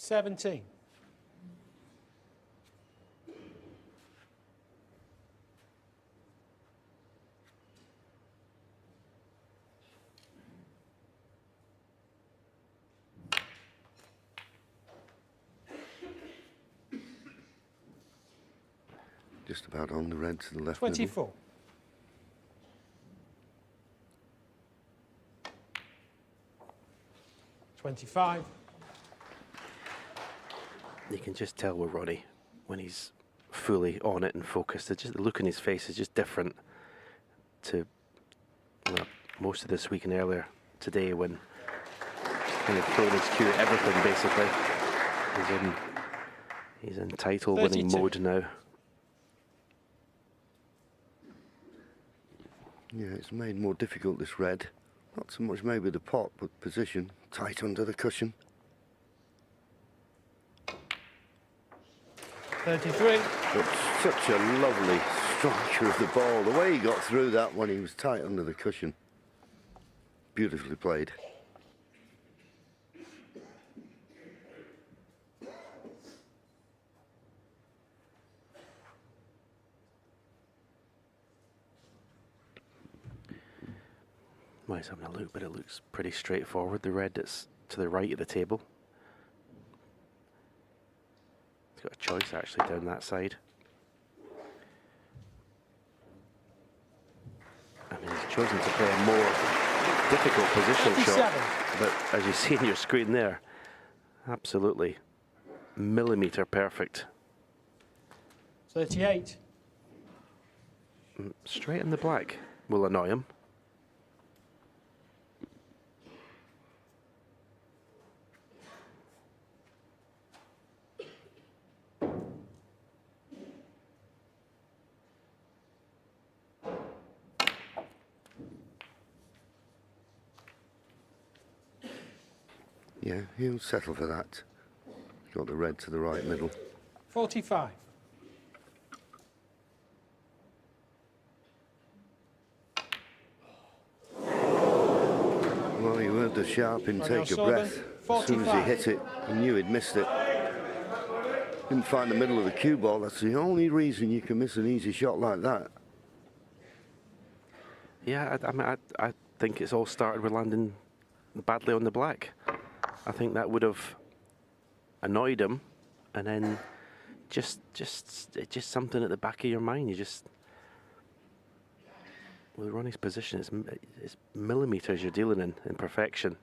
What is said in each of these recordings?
17. Just about on the red to the left. 24. Middle. $25. You can just tell with Ronnie when he's fully on it and focused. Just the look in his face is just different to most of this week and earlier today when he's kind of thrown his cue at everything basically. He's in title 32. winning mode now. Yeah, it's made more difficult, this red. Not so much maybe the pot, but position. Tight under the cushion. 33. But such a lovely striker of the ball. The way he got through that when he was tight under the cushion. Beautifully played. Might having a look, but it looks pretty straightforward. The red that's to the right of the table. He's got a choice actually down that side. I mean, he's chosen to play a more difficult positional shot, but as you see in your screen there, absolutely millimetre perfect. 38. Straight in the black will annoy him. Yeah, he'll settle for that. Got the red to the right middle. 45. Well, he heard the sharp intake of breath. As soon as he hit it, he knew he'd missed it. Didn't find the middle of the cue ball. That's the only reason you can miss an easy shot like that. Yeah, I think it's all started with landing badly on the black. I think that would have annoyed him, and then just something at the back of your mind. You just, with Ronnie's position, it's millimetres you're dealing in perfection.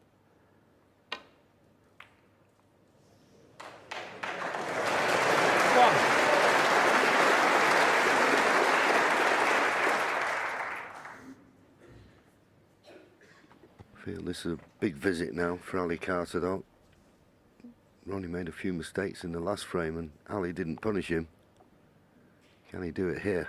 I feel this is a big visit now for Ali Carter, though. Ronnie made a few mistakes in the last frame and Ali didn't punish him. Can he do it here?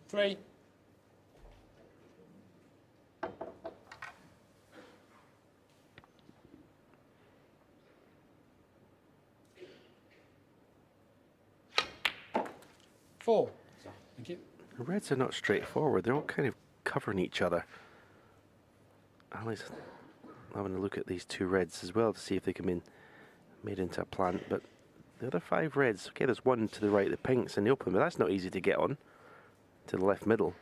Three. Four. Thank you. The reds are not straightforward. They're all kind of covering each other. Ali's having a look at these two reds as well to see if they can be made into a plant. But the other five reds, okay, there's one to the right, the pinks in the open, but that's not easy to get on to the left middle.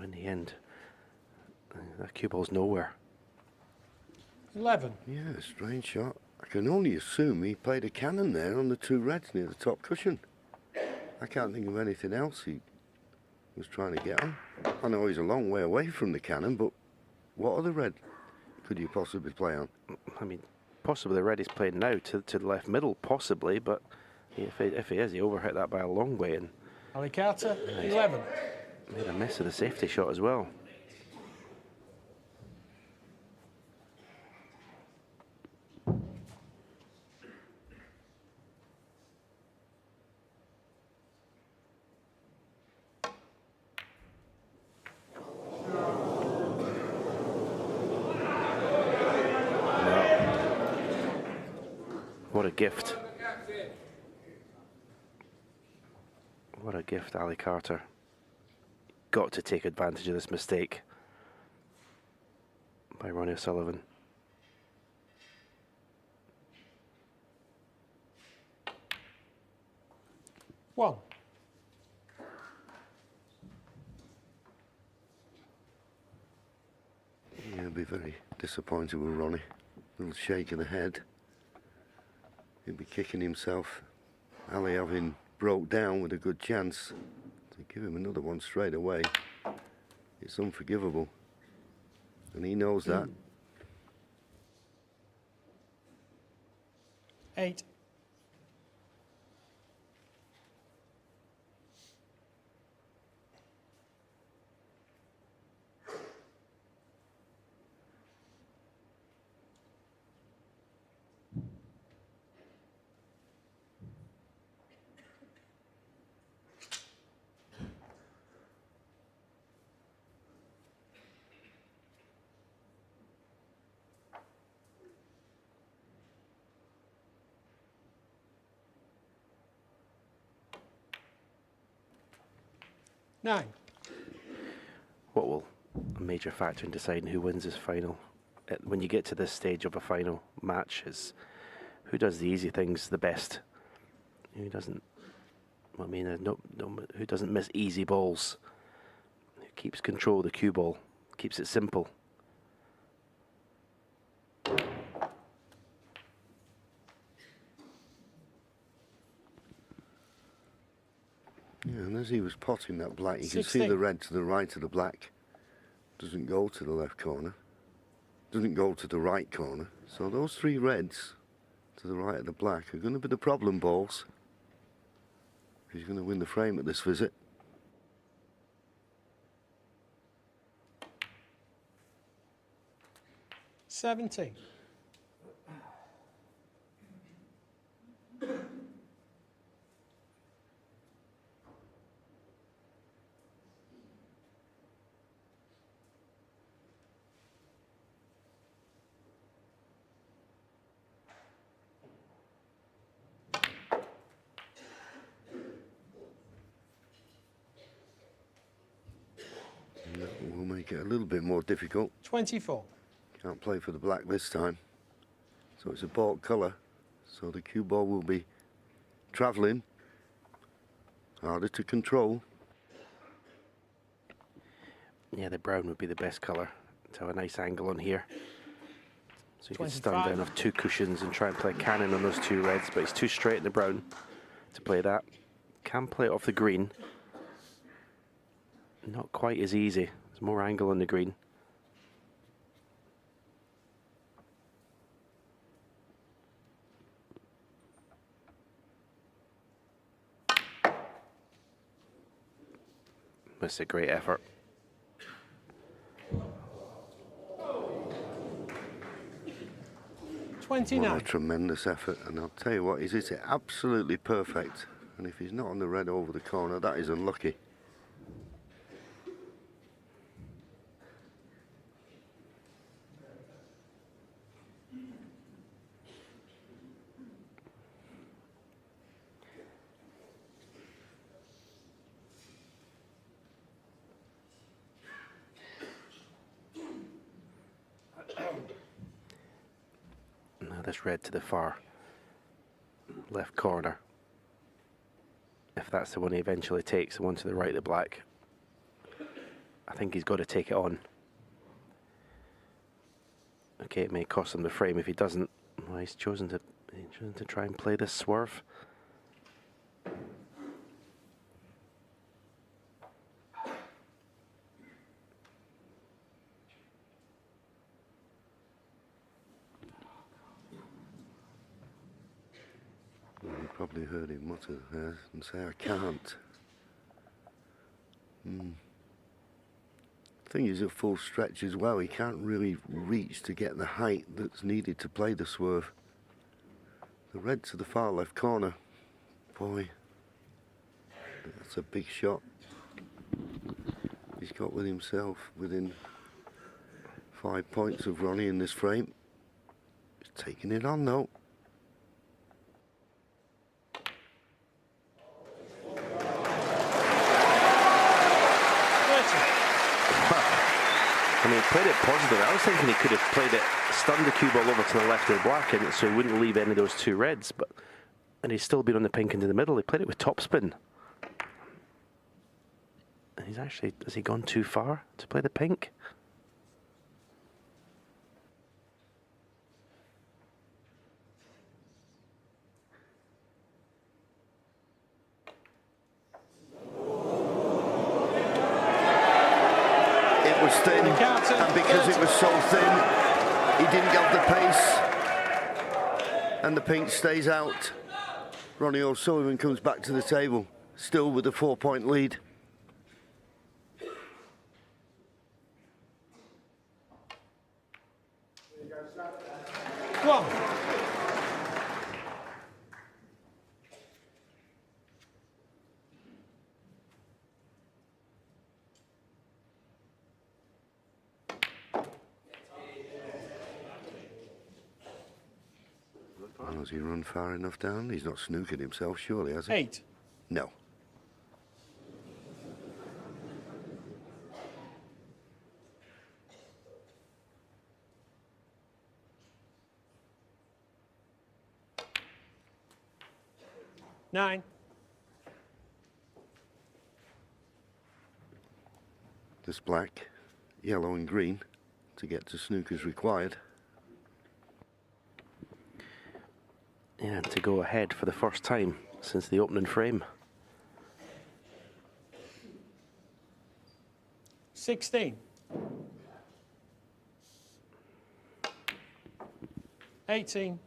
In the end, that cue ball's nowhere. 11. Yeah, strange shot. I can only assume he played a cannon there on the two reds near the top cushion. I can't think of anything else he was trying to get on. I know he's a long way away from the cannon, but what other red could you possibly play on? I mean, possibly the red he's playing now to the left middle, possibly, but if he is, he overhit that by a long way and Ali Carter, 11. made a mess of the safety shot as well. gift. What a gift, Ali Carter. Got to take advantage of this mistake by Ronnie O'Sullivan. One. Yeah, I'd be very disappointed with Ronnie. A little shake of the head. He'd be kicking himself. Ali having broke down with a good chance to give him another one straight away. It's unforgivable. And he knows that. 8. Nine. What will a major factor in deciding who wins this final? When you get to this stage of a final match, is who does the easy things the best? Who doesn't? I mean, who doesn't miss easy balls? Who keeps control of the cue ball? Keeps it simple. Yeah, and as he was potting that black, you can 16. see the red to the right of the black. Doesn't go to the left corner. Doesn't go to the right corner. So those 3 reds to the right of the black are going to be the problem balls. He's going to win the frame at this visit. Seventeen. And that will make it a little bit more difficult. 24. Can't play for the black this time. So it's a bought colour. So the cue ball will be travelling. Harder to control. Yeah, the brown would be the best colour to have a nice angle on here. So you can stand 25. down off 2 cushions and try and play a cannon on those 2 reds, but he's too straight in the brown to play that. Can play it off the green. Not quite as easy. There's more angle on the green. That's a great effort. What a 29. tremendous effort. And I'll tell you what, he's hit it absolutely perfect. And if he's not on the red over the corner, that is unlucky. Now this red to the far left corner. If that's the one he eventually takes, the one to the right of the black, I think he's got to take it on. Okay, it may cost him the frame if he doesn't. Well, he's chosen to try and play this swerve. You probably heard him mutter there and say, I can't. Thing is, at full stretch as well, he can't really reach to get the height that's needed to play the swerve. The red to the far left corner, boy, that's a big shot. He's got with himself within 5 points of Ronnie in this frame. He's taking it on though. I mean, he played it positive. I was thinking he could have played it, stunned the cue ball over to the left of the black, and so he wouldn't leave any of those two reds. And he's still been on the pink into the middle. He played it with topspin. And he's actually, has he gone too far to play the pink? It was thin, and because it was so thin, he didn't get the pace, and the pink stays out. Ronnie O'Sullivan comes back to the table, still with a 4-point lead. One. Well, has he run far enough down? He's not snookered himself, surely, has he? 8. No. Nine. This black, yellow and green to get to snookers required. Yeah, to go ahead for the first time since the opening frame. 16. 18.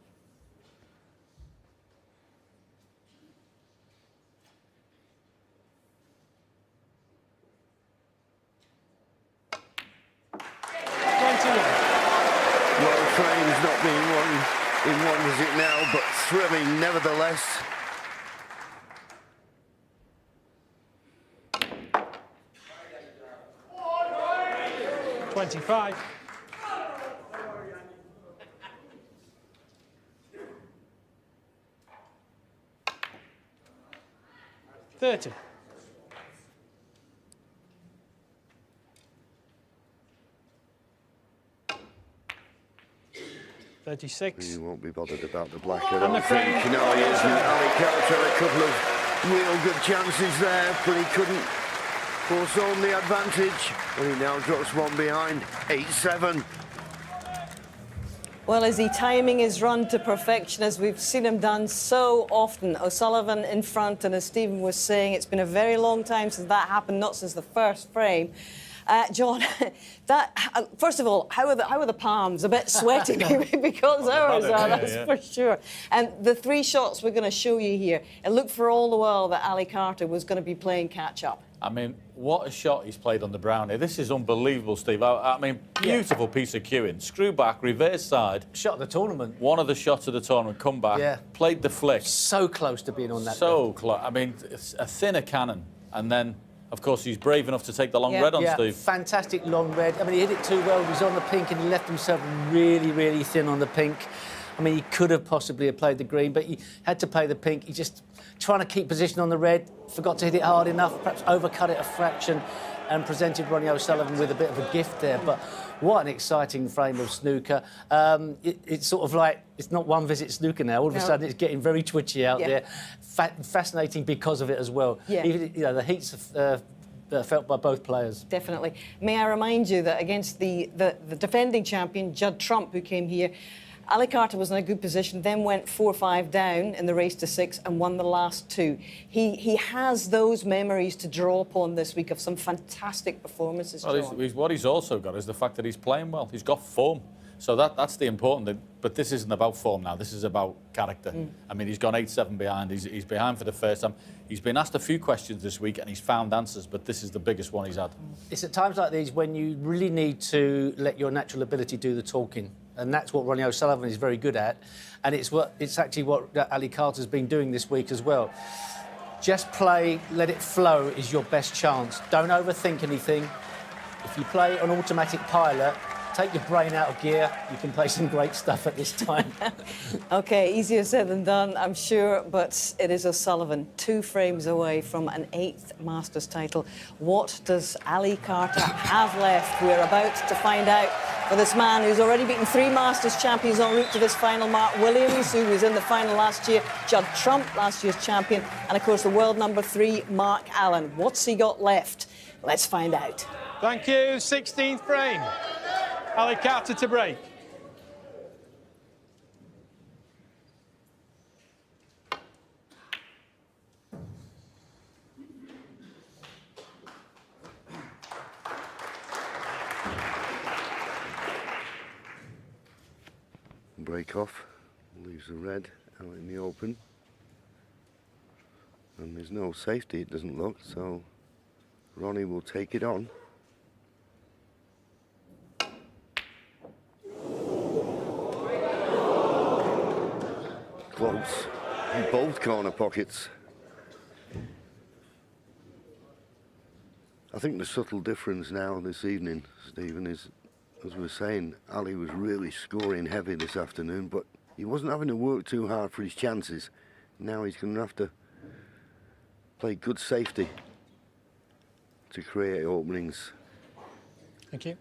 21. Well, frames not being one in one as it now, but thrilling nevertheless. $25. 30. 36. He won't be bothered about the black. I And don't the frame. think. No, he isn't. Ali Carter had a couple of real good chances there, but he couldn't force home the advantage. And he now drops one behind, 8-7. Well, is he timing his run to perfection, as we've seen him done so often? O'Sullivan in front, and as Stephen was saying, it's been a very long time since that happened, not since the first frame. John, first of all, how are the palms? A bit sweaty because ours are, that's for sure. And the three shots we're going to show you here, it looked for all the while that Ali Carter was going to be playing catch-up. I mean, what a shot he's played on the brownie. This is unbelievable, Steve. I mean, beautiful piece of cueing. Screw back, reverse side. Shot of the tournament. One of the shots of the tournament, come back. Yeah. Played the flick. So close to being on that. So close. I mean, it's a thinner cannon. And then, of course, he's brave enough to take the long red on, Steve. Fantastic long red. I mean, he hit it too well. He was on the pink and he left himself really, really thin on the pink. I mean, he could have possibly played the green, but he had to play the pink. He just trying to keep position on the red, forgot to hit it hard enough, perhaps overcut it a fraction, and presented Ronnie O'Sullivan with a bit of a gift there. But what an exciting frame of snooker. It's sort of like, it's not one visit snooker now. All of a sudden, it's getting very twitchy out there. Fascinating because of it as well. Even, you know, the heats felt by both players. Definitely. May I remind you that against the defending champion, Judd Trump, who came here, Ali Carter was in a good position, then went 4-5 down in the race to 6 and won the last two. He has those memories to draw upon this week of some fantastic performances, John. Well, what he's also got is the fact that he's playing well. He's got form. So that's the important thing. But this isn't about form now. This is about character. I mean, he's gone 8-7 behind. He's behind for the first time. He's been asked a few questions this week and he's found answers, but this is the biggest one he's had. It's at times like these when you really need to let your natural ability do the talking. And that's what Ronnie O'Sullivan is very good at. And it's actually what Ali Carter's been doing this week as well. Just play, let it flow is your best chance. Don't overthink anything. If you play on automatic pilot, take your brain out of gear. You can play some great stuff at this time. OK, easier said than done, I'm sure, but it is O'Sullivan, 2 frames away from an 8th Masters title. What does Ali Carter have left? We're about to find out for this man who's already beaten 3 Masters champions en route to this final. Mark Williams, who was in the final last year, Judd Trump, last year's champion, and of course the world number 3, Mark Allen. What's he got left? Let's find out. Thank you. 16th frame. Ali Carter to break. Break off, leaves the red out in the open. And there's no safety, it doesn't look, so Ronnie will take it on. Close in both corner pockets. I think the subtle difference now this evening, Stephen, is, as we were saying, Ali was really scoring heavy this afternoon, but he wasn't having to work too hard for his chances. Now he's going to have to play good safety to create openings. Thank you.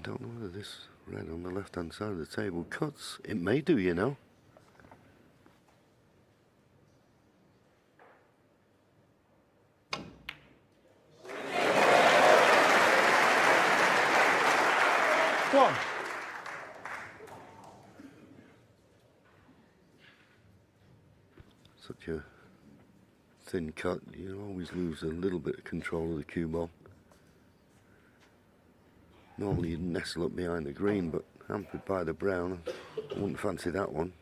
Don't know whether this red on the left-hand side of the table cuts. It may do, you know. One. Such a thin cut, you always lose a little bit of control of the cue ball. Normally you'd nestle up behind the green, but hampered by the brown, I wouldn't fancy that one.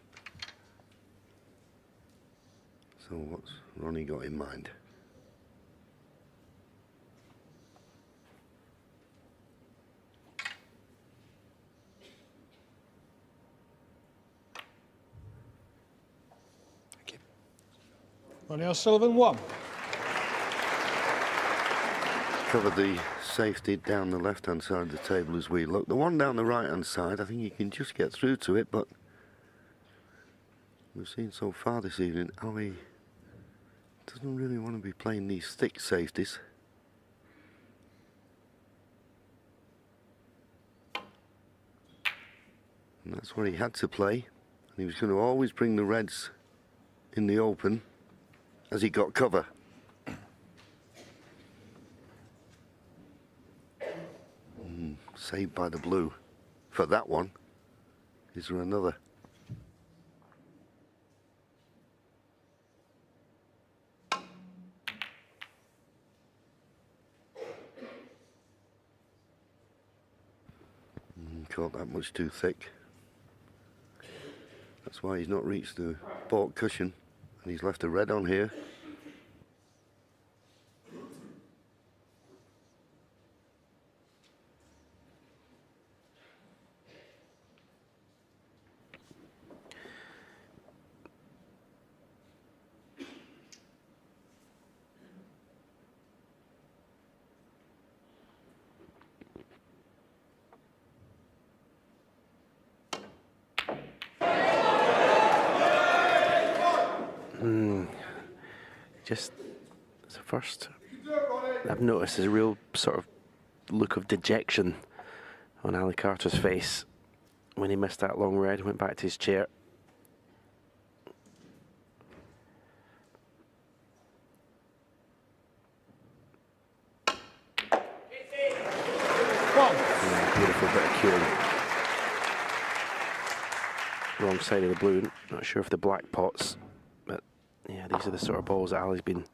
So what's Ronnie got in mind? Thank you. Ronnie O'Sullivan, 1. Cover the safety down the left-hand side of the table as we look. The one down the right-hand side, I think you can just get through to it, but we've seen so far this evening, Ali doesn't really want to be playing these thick safeties. And that's what he had to play. And he was going to always bring the reds in the open as he got cover. Saved by the blue for that one. Is there another? Caught that much too thick. That's why he's not reached the baulk cushion, and he's left a red on here. just, it's the first I've noticed is a real sort of look of dejection on Ali Carter's face when he missed that long red, went back to his chair. Yeah, beautiful bit of cueing. Wrong side of the blue. Not sure if the black pots, but yeah, these are the sort of balls that Ali's been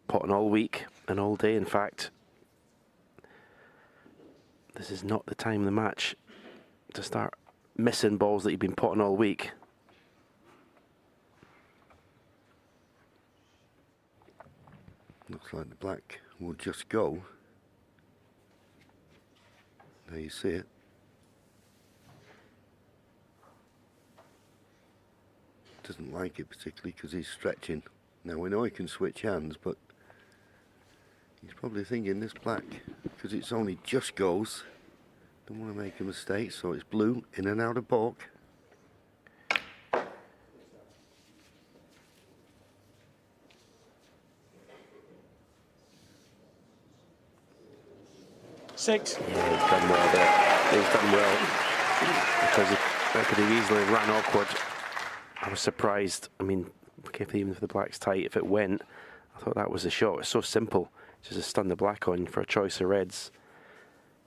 potting all week and all day. In fact, this is not the time of the match to start missing balls that you've been potting all week. Looks like the black will just go. There you see it. Doesn't like it particularly because he's stretching. Now we know he can switch hands, but he's probably thinking this black, because it's only just goes, don't want to make a mistake, so it's blue in and out of balk. Six. Yeah, he's done well there. He's done well because that could have easily ran awkward. I was surprised. I mean, even if the black's tight, if it went, I thought that was the shot. It's so simple, just to stun the black on for a choice of reds.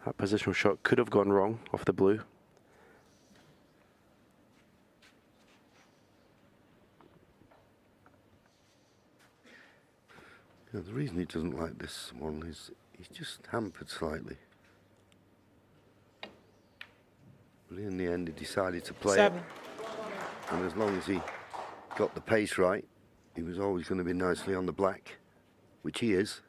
That positional shot could have gone wrong off the blue. Yeah, the reason he doesn't like this one is he's just hampered slightly. But in the end, he decided to play Seven. it. And as long as he got the pace right, he was always going to be nicely on the black, which he is.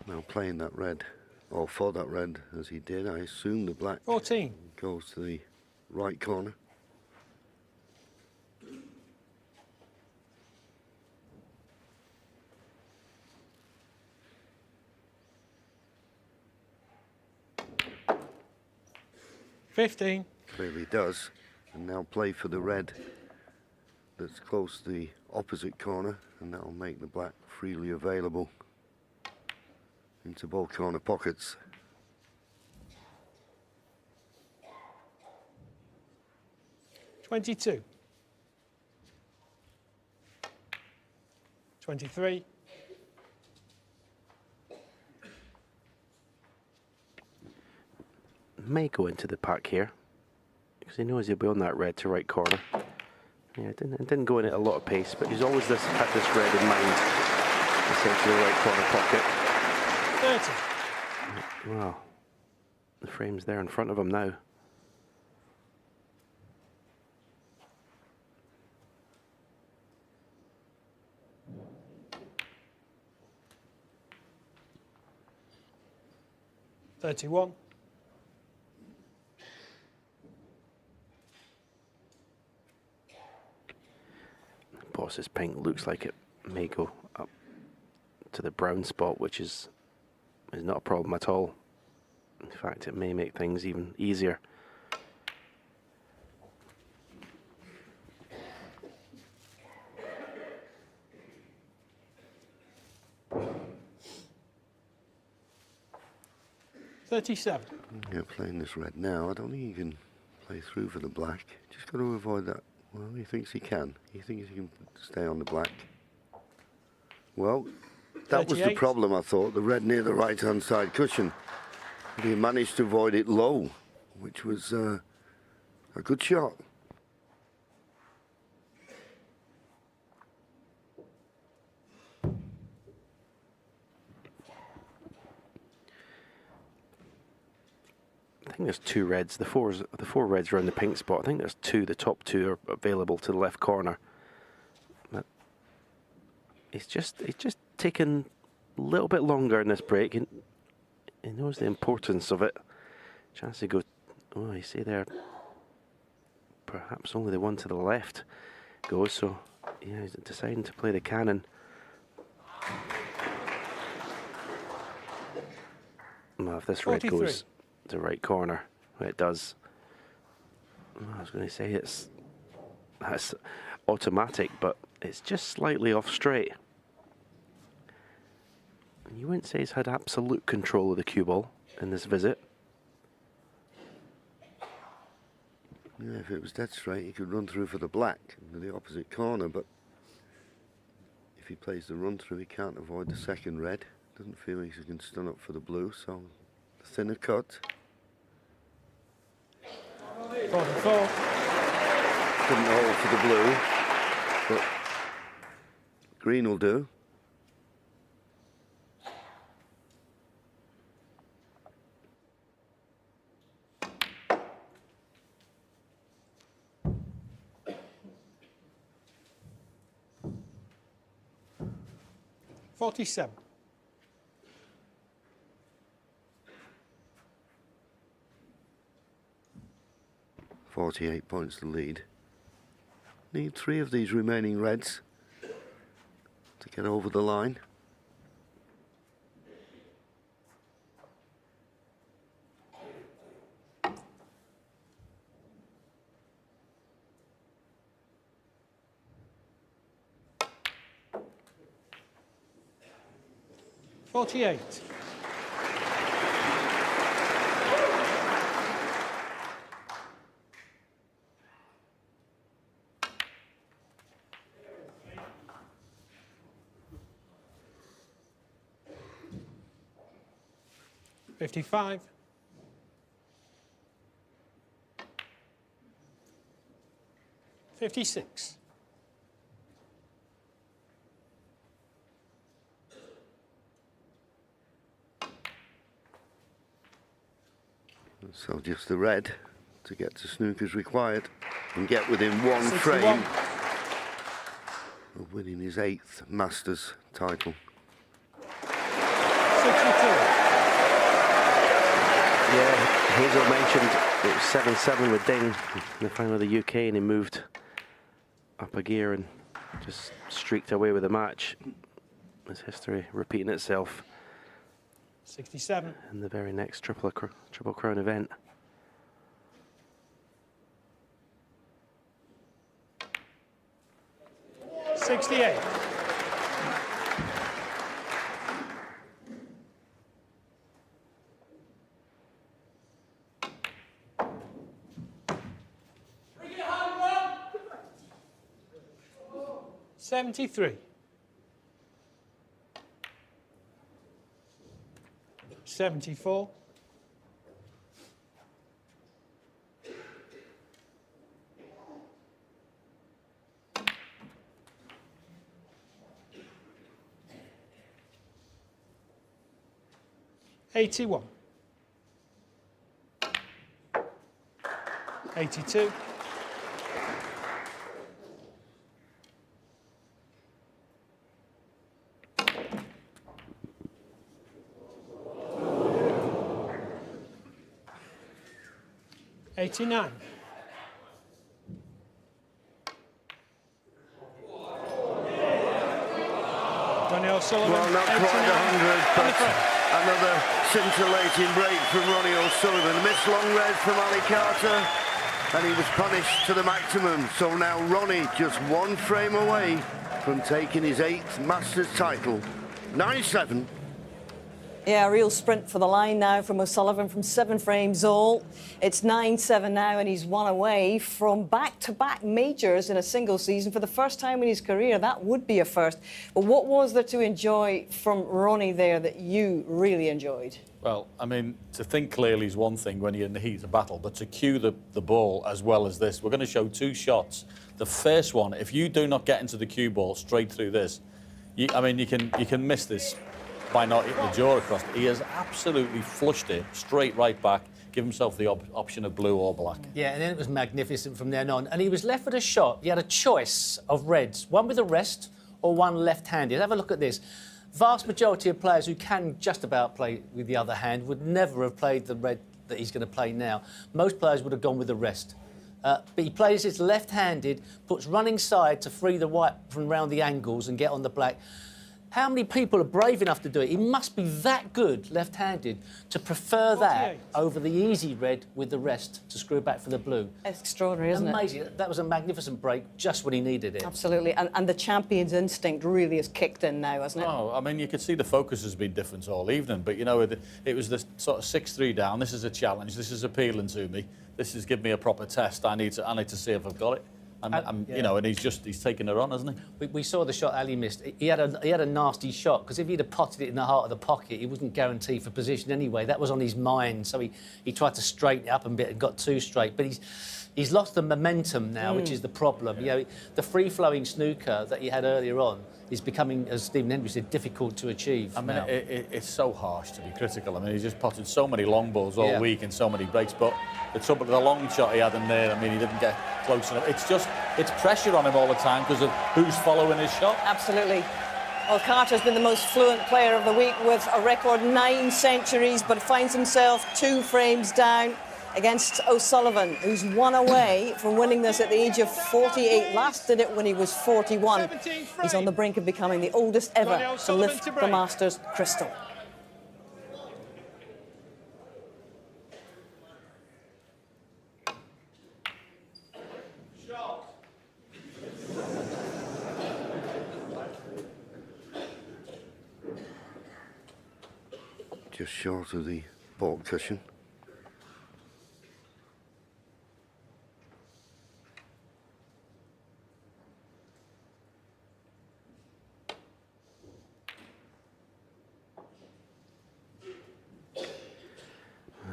Now playing that red, or for that red as he did, I assume the black 14. goes to the right corner. $15. Clearly does. And now play for the red that's close to the opposite corner, and that'll make the black freely available into both corner pockets. $22. 23. May go into the pack here because he knows he'll be on that red to right corner. Yeah, it didn't go in at a lot of pace, but he's always had this red in mind, essentially the right corner pocket. 30. Wow, the frame's there in front of him now. $31. Boss's pink looks like it may go up to the brown spot, which is not a problem at all. In fact, it may make things even easier. $37. Yeah, playing this red now, I don't think he can play through for the black. Just got to avoid that. Well, he thinks he can. He thinks he can stay on the black. Well, that was the 38. problem, I thought. The red near the right-hand side cushion. But he managed to avoid it low, which was a good shot. I think there's two reds. The four reds around the pink spot. I think there's two. The top two are available to the left corner. But it's just taken a little bit longer in this break. He knows the importance of it. Chance to go. Oh, you see there. Perhaps only the one to the left goes. So yeah, he's deciding to play the cannon. Well, if this red 43. goes to right corner, it does. I was going to say that's automatic, but it's just slightly off straight. And you wouldn't say he's had absolute control of the cue ball in this visit. Yeah, if it was dead straight, he could run through for the black into the opposite corner, but if he plays the run through, he can't avoid the second red. Doesn't feel he can stun up for the blue, so the thinner cut. 44. Couldn't hold for the blue, but green will do. $47. 48 points to lead. Need 3 of these remaining reds to get over the line. $48. $55. $56. So just the red to get to snooker's required and get within 1 61. frame of winning his 8th Masters title. 62. Yeah, Hazel mentioned it was 7-7 with Ding in the final of the UK, and he moved up a gear and just streaked away with the match. His history repeating itself 67. in the very next Triple Crown event. $68. $73. 74. 81. 82. 89. Ronnie O'Sullivan. Well, not quite 100, but another scintillating break from Ronnie O'Sullivan. Missed long red from Ali Carter, and he was punished to the maximum. So now Ronnie just 1 frame away from taking his 8th Masters title. 9-7. Yeah, a real sprint for the line now from O'Sullivan from 7 frames all. It's 9-7 now, and he's 1 away from back-to-back majors in a single season for the first time in his career. That would be a first. But what was there to enjoy from Ronnie there that you really enjoyed? Well, I mean, to think clearly is one thing when you're in the heat of battle, but to cue the ball as well as this, we're going to show 2 shots. The first one, if you do not get into the cue ball straight through this, you can miss this by not hitting the jaw across. He has absolutely flushed it straight right back, give himself the option of blue or black. Yeah, and then it was magnificent from then on. And he was left with a shot. He had a choice of reds, one with a rest or one left-handed. Have a look at this. Vast majority of players who can just about play with the other hand would never have played the red that he's going to play now. Most players would have gone with the rest. But he plays it left-handed, puts running side to free the white from round the angles and get on the black. How many people are brave enough to do it? He must be that good left-handed to prefer that 48. over the easy red with the rest to screw back for the blue. It's extraordinary, isn't it? Amazing. That was a magnificent break just when he needed it. Absolutely. And the champion's instinct really has kicked in now, hasn't it? Oh, I mean, you could see the focus has been different all evening, but, you know, it was the sort of 6-3 down. This is a challenge. This is appealing to me. This is giving me a proper test. I need to see if I've got it. You know, and he's taking her on, hasn't he? We saw the shot Ali missed. He had a nasty shot, because if he'd have potted it in the heart of the pocket, he wasn't guaranteed for position anyway. That was on his mind, so he tried to straighten it up a bit and got too straight. But he's lost the momentum now, which is the problem. You know, the free-flowing snooker that he had earlier on is becoming, as Stephen Hendry said, difficult to achieve. I mean, now. it's so harsh to be critical. I mean, he's just potted so many long balls all week in so many breaks, but the long shot he had in there, I mean, he didn't get close enough. It's pressure on him all the time because of who's following his shot. Absolutely. Well, Carter's been the most fluent player of the week with a record 9 centuries, but finds himself 2 frames down against O'Sullivan, who's 1 away from winning this at the age of 48. Last did it when he was 41. He's on the brink of becoming the oldest ever to lift the Masters crystal. Just short of the ball cushion.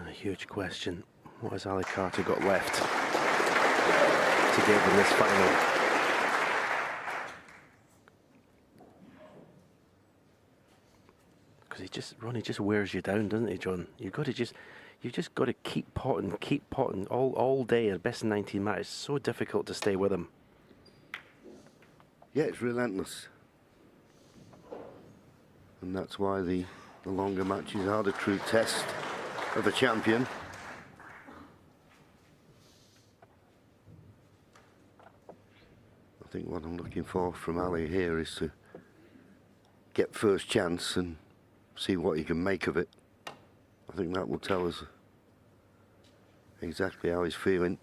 A huge question. What has Ali Carter got left to give in this final? Because Ronnie just wears you down, doesn't he, John? You've just got to keep potting all day. At best in 19 matches. It's so difficult to stay with him. Yeah, it's relentless. And that's why the longer matches are the true test of a champion. I think what I'm looking for from Ali here is to get first chance and see what he can make of it. I think that will tell us exactly how he's feeling.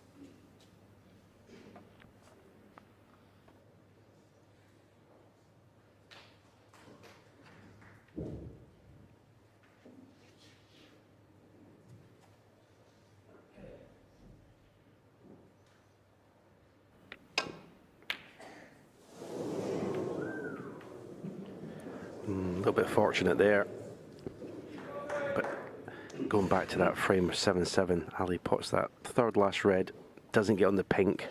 A little bit fortunate there. But going back to that frame of 7-7, Ali pots that third last red, doesn't get on the pink.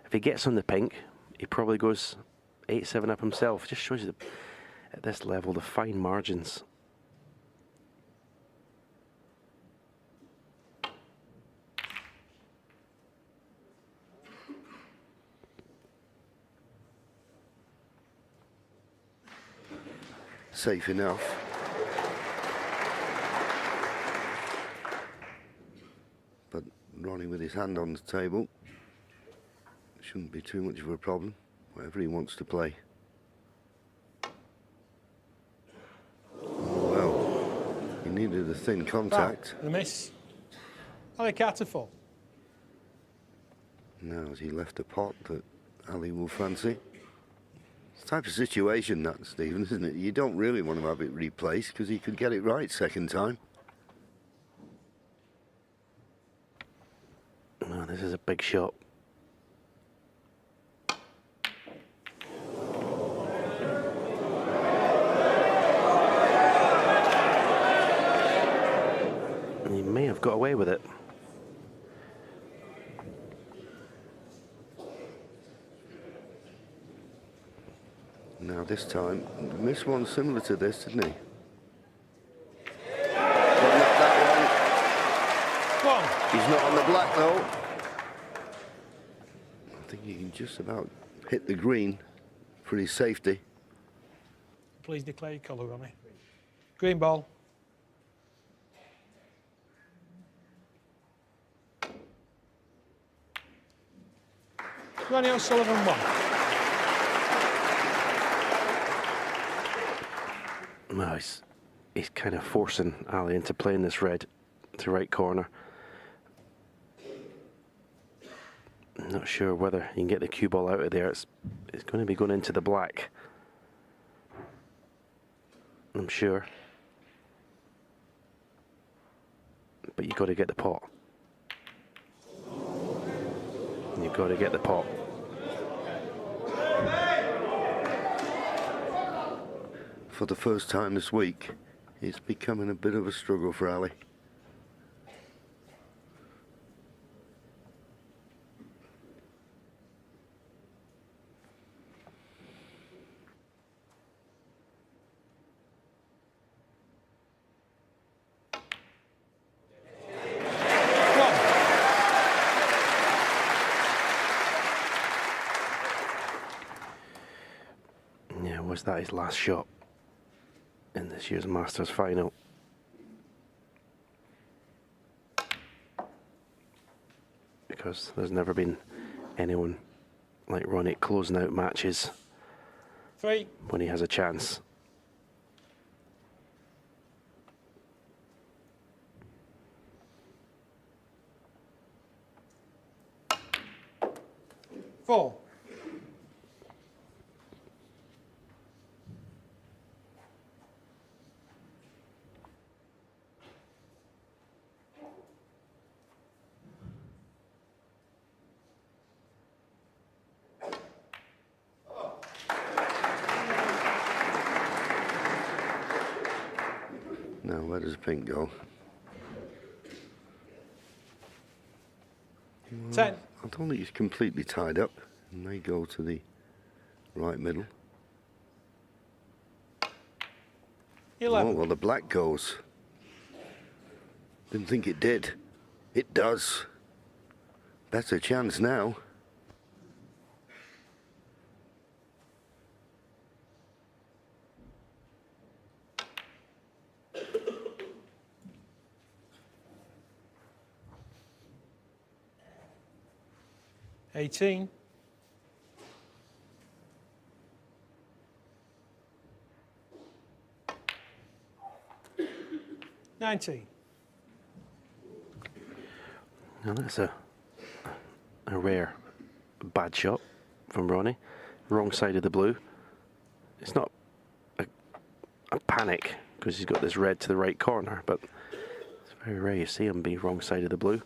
If he gets on the pink, he probably goes 8-7 up himself. It just shows you at this level the fine margins. Safe enough. But Ronnie with his hand on the table shouldn't be too much of a problem, whatever he wants to play. Well, he needed a thin contact. The miss. Ali Carter full. Now has he left a pot that Ali will fancy? It's the type of situation that, Stephen, isn't it? You don't really want to have it replaced because he could get it right second time. Oh, this is a big shot. And he may have got away with it. Now this time, missed one similar to this, didn't he? But not that Go on. one. He's not on the black though. I think he can just about hit the green for his safety. Please declare your colour, Ronnie. Green ball. Ronnie O'Sullivan 1. Well, he's kind of forcing Ali into playing this red to right corner. I'm not sure whether you can get the cue ball out of there. It's going to be going into the black, I'm sure. But you've got to get the pot. You've got to get the pot. For the first time this week, it's becoming a bit of a struggle for Ali. Yeah, was that his last shot in this year's Masters final? Because there's never been anyone like Ronnie closing out matches 3. when he has a chance. Four. Now, where does the pink go? 10. I don't think he's completely tied up. It may go to the right middle. 11. Oh, well, the black goes. Didn't think it did. It does. Better chance now. $18. 19. Now that's a rare bad shot from Ronnie. Wrong side of the blue. It's not a panic because he's got this red to the right corner, but it's very rare you see him be wrong side of the blue.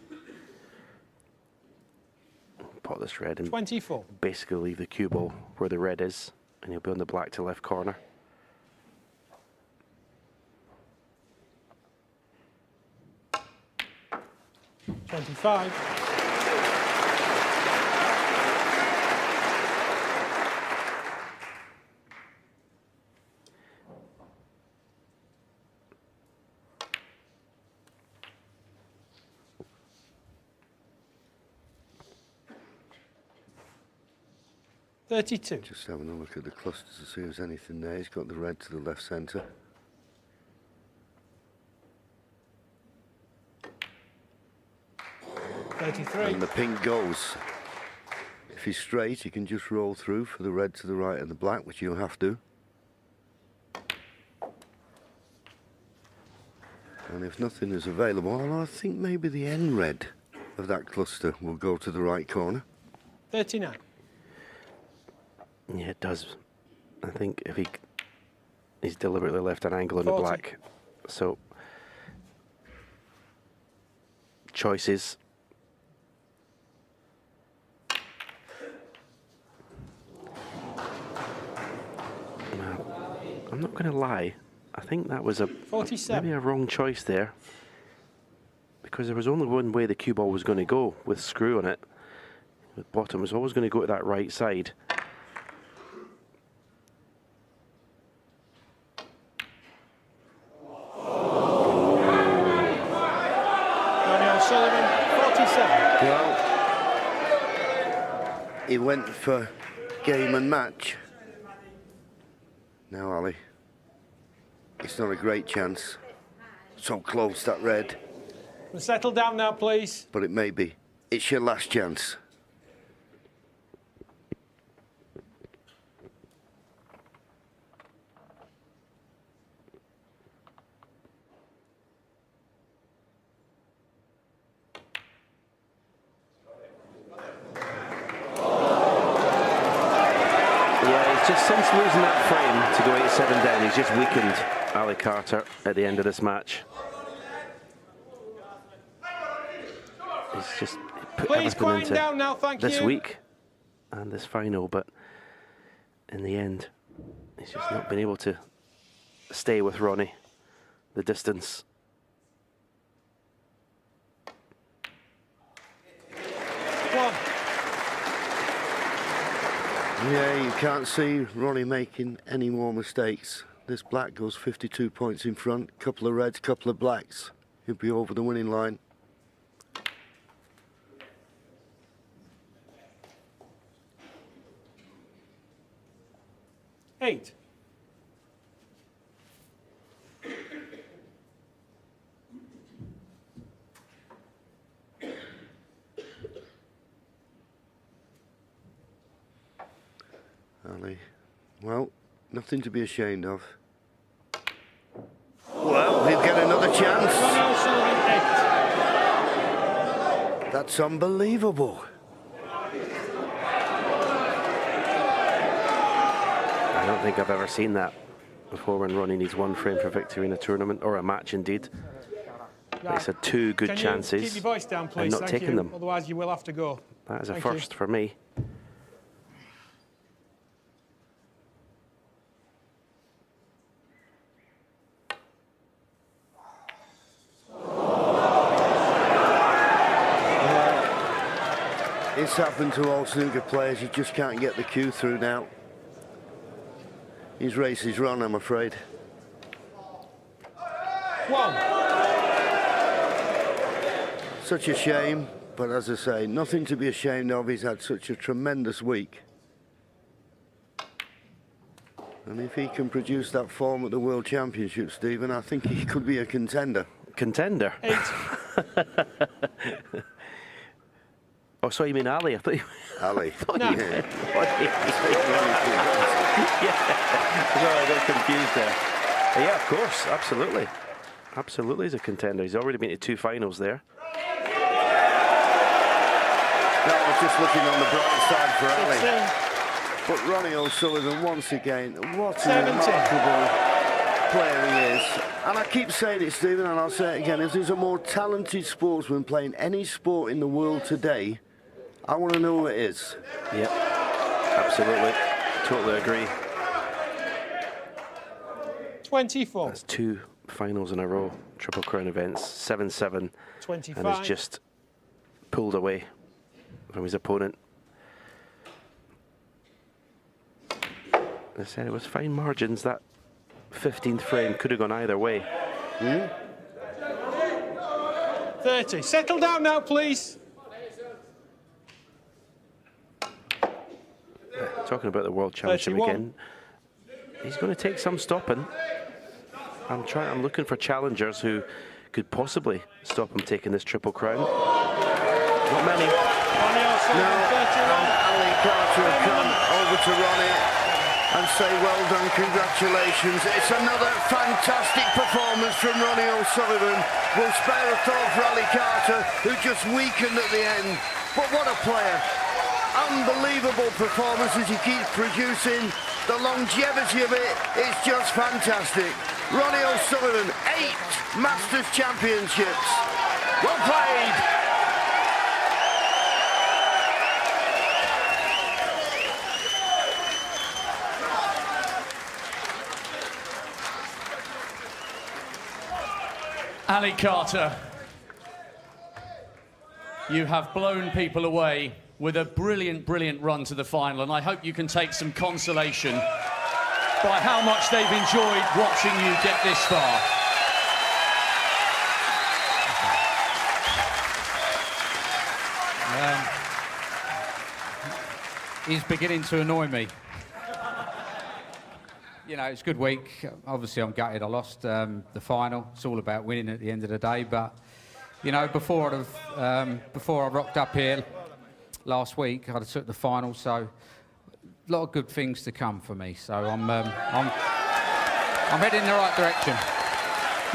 Pot this red and 24. basically leave the cue ball where the red is, and he'll be on the black to left corner. $25. $32. Just having a look at the clusters to see if there's anything there. He's got the red to the left centre. $33. And the pink goes. If he's straight, he can just roll through for the red to the right and the black, which you'll have to. And if nothing is available, well, I think maybe the end red of that cluster will go to the right corner. 39. Yeah, it does. I think if he's deliberately left an angle on the 40. black, so choices. Now, I'm not going to lie. I think that was 47. maybe a wrong choice there, because there was only one way the cue ball was going to go with screw on it. The bottom was always going to go to that right side. Well, he went for game and match. Now, Ali, it's not a great chance. So close, that red. Settle down now, please. But it may be. It's your last chance. just since losing that frame to go 8-7 down, he's just weakened Ali Carter at the end of this match. He's just put Please everything quieten into down now, thank this you. week and this final, but in the end, he's just not been able to stay with Ronnie the distance. One. Yeah, you can't see Ronnie making any more mistakes. This black goes 52 points in front, couple of reds, couple of blacks. He'll be over the winning line. Eight. Ali, well, nothing to be ashamed of. Well, he'll get another chance. Ronnie O'Sullivan, 8. That's unbelievable. I don't think I've ever seen that before, when Ronnie needs one frame for victory in a tournament, or a match indeed. But he's had two good Can you chances keep your voice down, please? and not Thank taken you. them. Otherwise, you will have to go. That is a Thank you. first for me. It's happened to all snooker players. You just can't get the cue through now. His race is run, I'm afraid. One. Such a shame, but as I say, nothing to be ashamed of. He's had such a tremendous week. And if he can produce that form at the World Championship, Stephen, I think he could be a contender. Contender? 8. Oh, so you mean Ali? I thought you... Ali. No. Yeah. Sorry, I got confused there. Yeah, of course, absolutely. Absolutely he's a contender. He's already been to 2 finals there. No, I was just looking on the bright side for Ali. 16. But Ronnie O'Sullivan, once again, what a 17. remarkable player he is. And I keep saying it, Stephen, and I'll say it again, if there's a more talented sportsman playing any sport in the world today, I want to know who it is. Yeah, absolutely. Totally agree. 24. That's 2 finals in a row, Triple Crown events, 7-7, 25. and has just pulled away from his opponent. I said it was fine margins. That 15th frame could have gone either way. 30. Settle down now, please. Talking about the World Championship 31. again, he's going to take some stopping. I'm looking for challengers who could possibly stop him taking this Triple Crown. Not many. Ronnie O'Sullivan, Now, 31. Ali Carter will come over to Ronnie and say, well done, congratulations. It's another fantastic performance from Ronnie O'Sullivan. We'll spare a thought for Ali Carter, who just weakened at the end. But what a player. Unbelievable performances he keeps producing. The longevity of it is just fantastic. Ronnie O'Sullivan, 8 Masters Championships. Well played. Ali Carter, you have blown people away with a brilliant, brilliant run to the final, and I hope you can take some consolation by how much they've enjoyed watching you get this far. He's beginning to annoy me. You know, it's a good week. Obviously, I'm gutted I lost the final. It's all about winning at the end of the day. But, you know, before I rocked up here last week, I'd have took the final. So, a lot of good things to come for me. So, I'm heading in the right direction.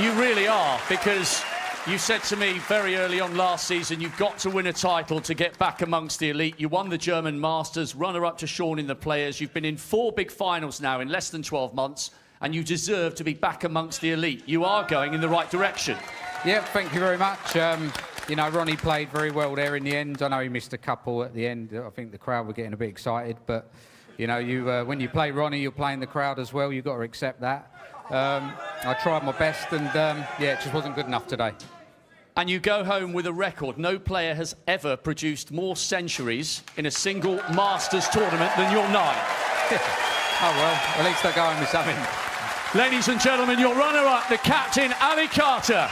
You really are, because You said to me very early on last season, you've got to win a title to get back amongst the elite. You won the German Masters, runner-up to Sean in the Players. You've been in 4 big finals now in less than 12 months, and you deserve to be back amongst the elite. You are going in the right direction. Yeah, thank you very much. You know, Ronnie played very well there in the end. I know he missed a couple at the end. I think the crowd were getting a bit excited, but, you know, when you play Ronnie, you're playing the crowd as well. You've got to accept that. I tried my best, and, yeah, it just wasn't good enough today. And you go home with a record. No player has ever produced more centuries in a single Masters tournament than your 9. Oh, well, at least they're going with something. Ladies and gentlemen, your runner-up, the captain, Ali Carter.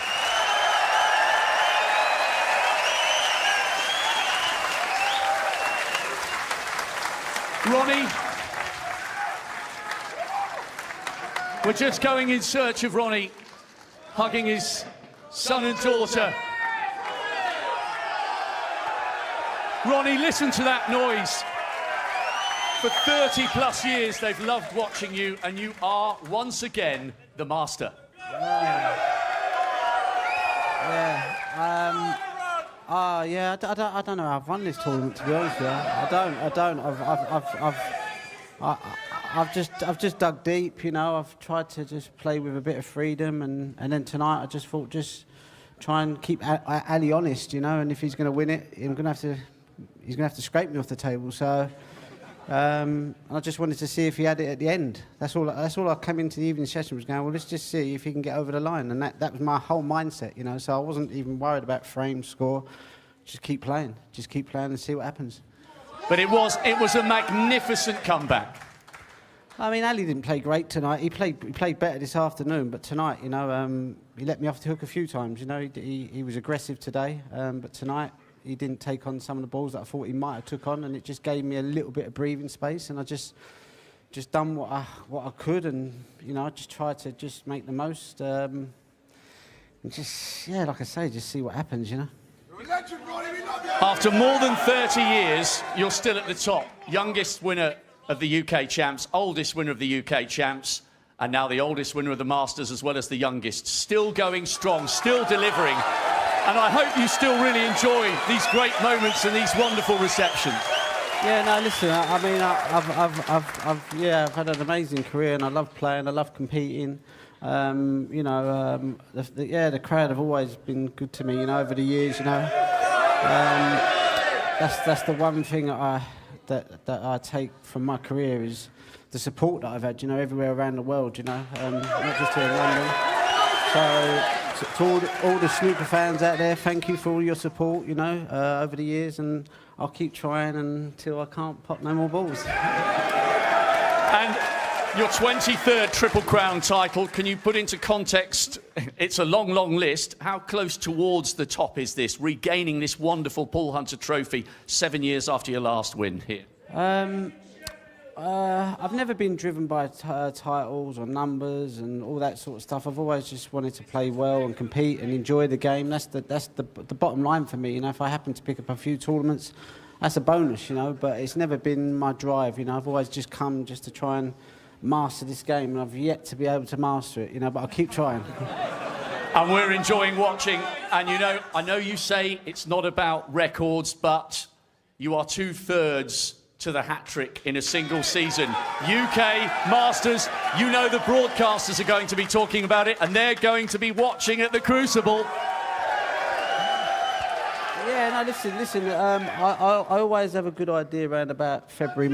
Ronnie, we're just going in search of Ronnie, hugging his son and daughter. Ronnie, listen to that noise. For 30 plus years, they've loved watching you, and you are, once again, the master. Yeah, I don't know how I've won this tournament, to be honest with you. I don't. I've just dug deep, you know. I've tried to just play with a bit of freedom, and then tonight I just thought just try and keep Ali honest, you know. And if he's going to win it, he's going to have to scrape me off the table. So I just wanted to see if he had it at the end. That's all I came into the evening session was going, well, let's just see if he can get over the line. And that was my whole mindset, you know. So I wasn't even worried about frame, score. Just keep playing and see what happens. But it was a magnificent comeback. I mean, Ali didn't play great tonight. He played better this afternoon, but tonight, you know, he let me off the hook a few times. You know, he was aggressive today, but tonight he didn't take on some of the balls that I thought he might have took on, and it just gave me a little bit of breathing space, and I just done what I could, and you know, I just tried to just make the most, and just like I say, just see what happens, you know. After more than 30 years, you're still at the top. Youngest winner of the UK champs, oldest winner of the UK champs, and now the oldest winner of the Masters as well as the youngest. Still going strong, still delivering. And I hope you still really enjoy these great moments and these wonderful receptions. Yeah, no, listen, I mean, I've had an amazing career, and I love playing, I love competing. You know, the crowd have always been good to me, you know, over the years, you know. That's the one thing that I take from my career is the support that I've had, you know, everywhere around the world, you know, not just here in London. So to all the snooker fans out there, thank you for all your support, you know, over the years, and I'll keep trying until I can't pop no more balls. And your 23rd Triple Crown title, can you put into context, it's a long, long list. How close towards the top is this, regaining this wonderful Paul Hunter trophy 7 years after your last win here? I've never been driven by titles or numbers and all that sort of stuff. I've always just wanted to play well and compete and enjoy the game. That's the bottom line for me. You know, if I happen to pick up a few tournaments, that's a bonus, you know, but it's never been my drive, you know. I've always just come just to try and master this game, and I've yet to be able to master it, you know, but I'll keep trying. And we're enjoying watching, and you know, I know you say it's not about records, but you are 2/3 to the hat-trick in a single season. UK, Masters, you know the broadcasters are going to be talking about it, and they're going to be watching at the Crucible. Yeah, no, listen, I always have a good idea around about February, March.